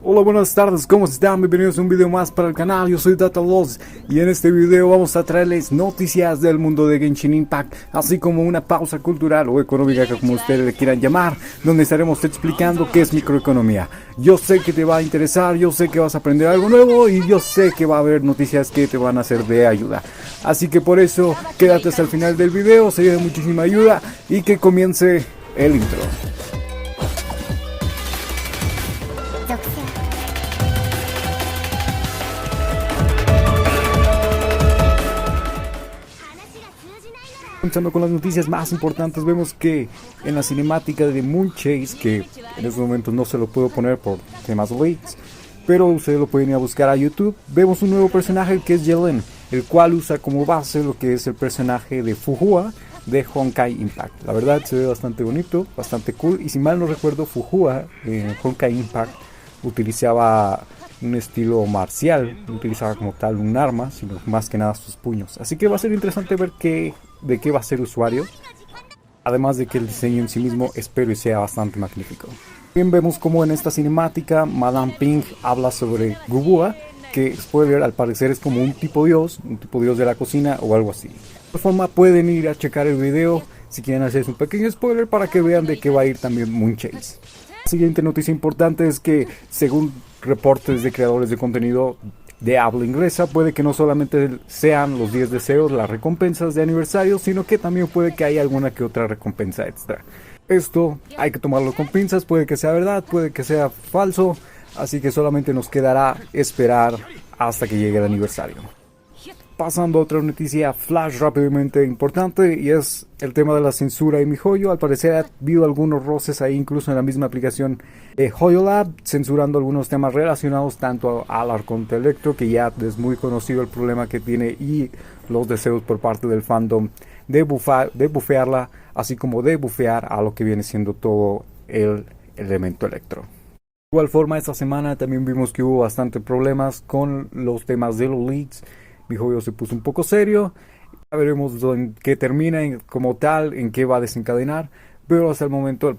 Hola, buenas tardes, ¿cómo están? Bienvenidos a un video más para el canal. Yo soy DataLoz y en este video vamos a traerles noticias del mundo de Genshin Impact, así como una pausa cultural o económica, como ustedes le quieran llamar, donde estaremos explicando qué es microeconomía. Yo sé que te va a interesar, yo sé que vas a aprender algo nuevo y yo sé que va a haber noticias que te van a ser de ayuda. Así que por eso, quédate hasta el final del video, sería de muchísima ayuda y que comience el intro. Comenzando con las noticias más importantes, vemos que en la cinemática de Moonchase, que en estos momentos no se lo puedo poner por temas leaks, pero ustedes lo pueden ir a buscar a YouTube, vemos un nuevo personaje que es Yelen, el cual usa como base lo que es el personaje de Fuhua de Honkai Impact. La verdad se ve bastante bonito, bastante cool, y si mal no recuerdo, Fuhua en Honkai Impact utilizaba un estilo marcial, no utilizaba como tal un arma, sino más que nada sus puños. Así que va a ser interesante ver de qué va a ser usuario, además de que el diseño en sí mismo espero y sea bastante magnífico. Bien, vemos como en esta cinemática Madame Ping habla sobre Gubua, que spoiler, al parecer es como un tipo dios de la cocina o algo así. De igual forma pueden ir a checar el video si quieren hacerse un pequeño spoiler para que vean de qué va a ir también Moonchase. La siguiente noticia importante es que, según reportes de creadores de contenido de habla inglesa, puede que no solamente sean los 10 deseos las recompensas de aniversario, sino que también puede que haya alguna que otra recompensa extra. Esto hay que tomarlo con pinzas, puede que sea verdad, puede que sea falso, así que solamente nos quedará esperar hasta que llegue el aniversario. Pasando a otra noticia flash rápidamente importante, y es el tema de la censura en MiHoYo. Al parecer ha habido algunos roces ahí, incluso en la misma aplicación de HoYoLab, censurando algunos temas relacionados tanto al Arconte Electro, que ya es muy conocido el problema que tiene, y los deseos por parte del fandom de bufearla, así como de bufear a lo que viene siendo todo el elemento electro. De igual forma, esta semana también vimos que hubo bastante problemas con los temas de los leaks. MiHoYo se puso un poco serio, ya veremos en qué termina como tal, en qué va a desencadenar, pero hasta el momento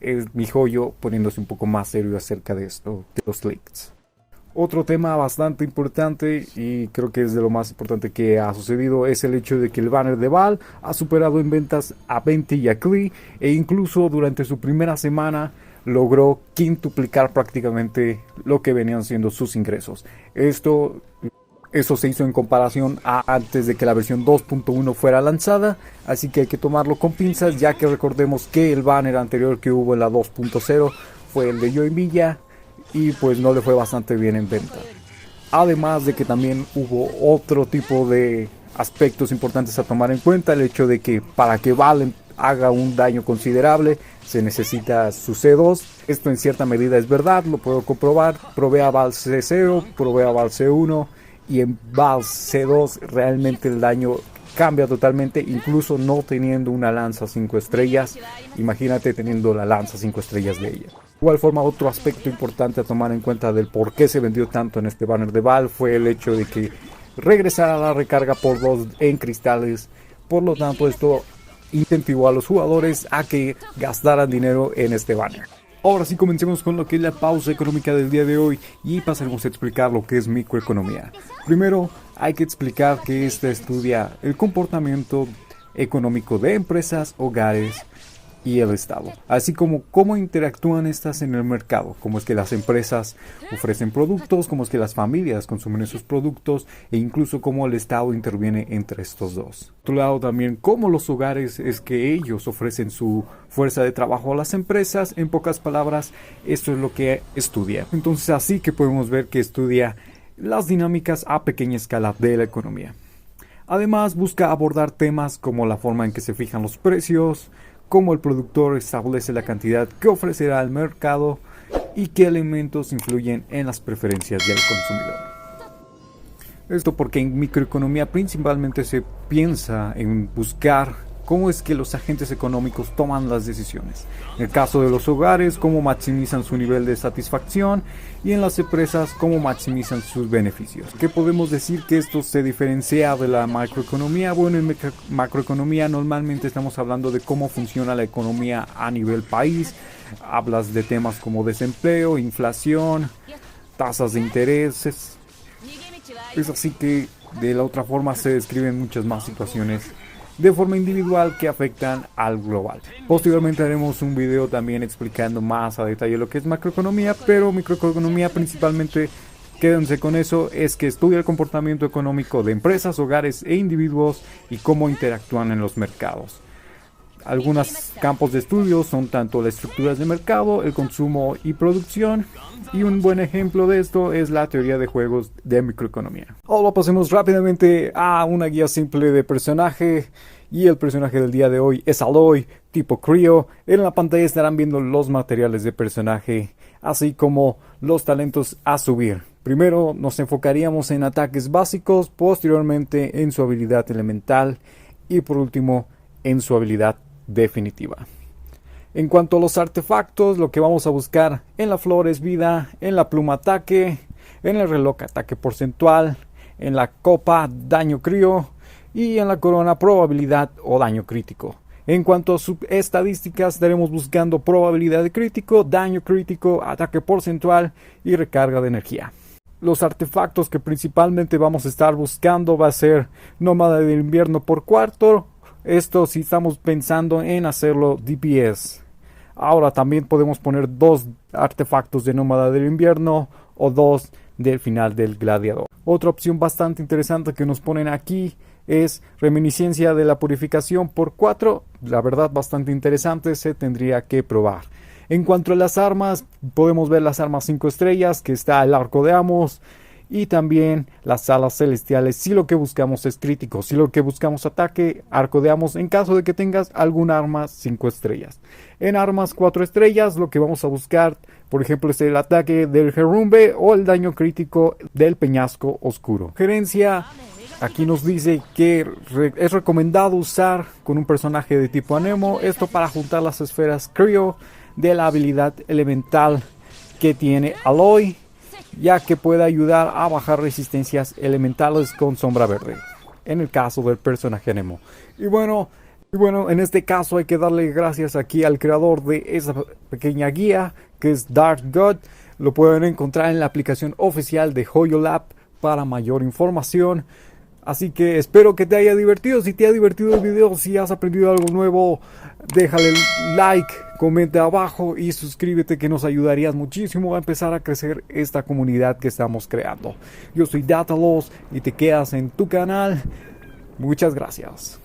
es MiHoYo poniéndose un poco más serio acerca de esto, de los leaks. Otro tema bastante importante, y creo que es de lo más importante que ha sucedido, es el hecho de que el banner de Val ha superado en ventas a Venti y a Klee, e incluso durante su primera semana logró quintuplicar prácticamente lo que venían siendo sus ingresos. Eso se hizo en comparación a antes de que la versión 2.1 fuera lanzada, así que hay que tomarlo con pinzas, ya que recordemos que el banner anterior que hubo en la 2.0 fue el de Yoimiya y pues no le fue bastante bien en venta. Además de que también hubo otro tipo de aspectos importantes a tomar en cuenta, el hecho de que para que Val haga un daño considerable se necesita su C2. Esto en cierta medida es verdad, lo puedo comprobar. Probé a Val C0, probé a Val C1 y en Val C2 realmente el daño cambia totalmente, incluso no teniendo una lanza 5 estrellas. Imagínate teniendo la lanza 5 estrellas de ella. De igual forma, otro aspecto importante a tomar en cuenta del por qué se vendió tanto en este banner de Val fue el hecho de que regresara la recarga por 2 en cristales. Por lo tanto, esto incentivó a los jugadores a que gastaran dinero en este banner. Ahora sí, comencemos con lo que es la pausa económica del día de hoy y pasaremos a explicar lo que es microeconomía. Primero hay que explicar que esta estudia el comportamiento económico de empresas, hogares y el Estado, así como cómo interactúan estas en el mercado, cómo es que las empresas ofrecen productos, cómo es que las familias consumen esos productos e incluso cómo el Estado interviene entre estos dos. Por otro lado, también cómo los hogares es que ellos ofrecen su fuerza de trabajo a las empresas. En pocas palabras, esto es lo que estudia. Entonces así que podemos ver que estudia las dinámicas a pequeña escala de la economía. Además busca abordar temas como la forma en que se fijan los precios, cómo el productor establece la cantidad que ofrecerá al mercado y qué elementos influyen en las preferencias del consumidor. Esto porque en microeconomía principalmente se piensa en buscar cómo es que los agentes económicos toman las decisiones. En el caso de los hogares, cómo maximizan su nivel de satisfacción, y en las empresas, cómo maximizan sus beneficios. ¿Qué podemos decir que esto se diferencia de la macroeconomía? Bueno, en macroeconomía normalmente estamos hablando de cómo funciona la economía a nivel país. Hablas de temas como desempleo, inflación, tasas de intereses. Es así que de la otra forma se describen muchas más situaciones de forma individual que afectan al global. Posteriormente haremos un video también explicando más a detalle lo que es macroeconomía, pero microeconomía principalmente, quédense con eso, es que estudia el comportamiento económico de empresas, hogares e individuos y cómo interactúan en los mercados. Algunos campos de estudio son tanto las estructuras de mercado, el consumo y producción, y un buen ejemplo de esto es la teoría de juegos de microeconomía. Ahora pasemos rápidamente a una guía simple de personaje, y el personaje del día de hoy es Aloy, tipo Creo. En la pantalla estarán viendo los materiales de personaje, así como los talentos a subir. Primero nos enfocaríamos en ataques básicos, posteriormente en su habilidad elemental y por último en su habilidad definitiva. En cuanto a los artefactos, lo que vamos a buscar en la flor es vida, en la pluma ataque, en el reloj ataque porcentual, en la copa daño crío y en la corona probabilidad o daño crítico. En cuanto a sus estadísticas, estaremos buscando probabilidad de crítico, daño crítico, ataque porcentual y recarga de energía. Los artefactos que principalmente vamos a estar buscando va a ser nómada del invierno por cuarto. Esto si estamos pensando en hacerlo DPS. Ahora también podemos poner 2 artefactos de nómada del invierno o 2 del final del gladiador. Otra opción bastante interesante que nos ponen aquí es reminiscencia de la purificación por 4. La verdad bastante interesante, se tendría que probar. En cuanto a las armas, podemos ver las armas 5 estrellas, que está el arco de Amos. Y también las alas celestiales si lo que buscamos es crítico, si lo que buscamos ataque, arco de Amos en caso de que tengas algún arma 5 estrellas. En armas 4 estrellas lo que vamos a buscar, por ejemplo, es el ataque del Herrumbe o el daño crítico del peñasco oscuro. Gerencia, aquí nos dice que es recomendado usar con un personaje de tipo Anemo, esto para juntar las esferas Creo de la habilidad elemental que tiene Aloy, ya que puede ayudar a bajar resistencias elementales con sombra verde, en el caso del personaje Anemo. Y bueno, en este caso hay que darle gracias aquí al creador de esa pequeña guía, que es Dark God. Lo pueden encontrar en la aplicación oficial de HoYoLab para mayor información. Así que espero que te haya divertido. Si te ha divertido el video, si has aprendido algo nuevo, déjale like, comenta abajo y suscríbete, que nos ayudarías muchísimo a empezar a crecer esta comunidad que estamos creando. Yo soy Datalos y te quedas en tu canal. Muchas gracias.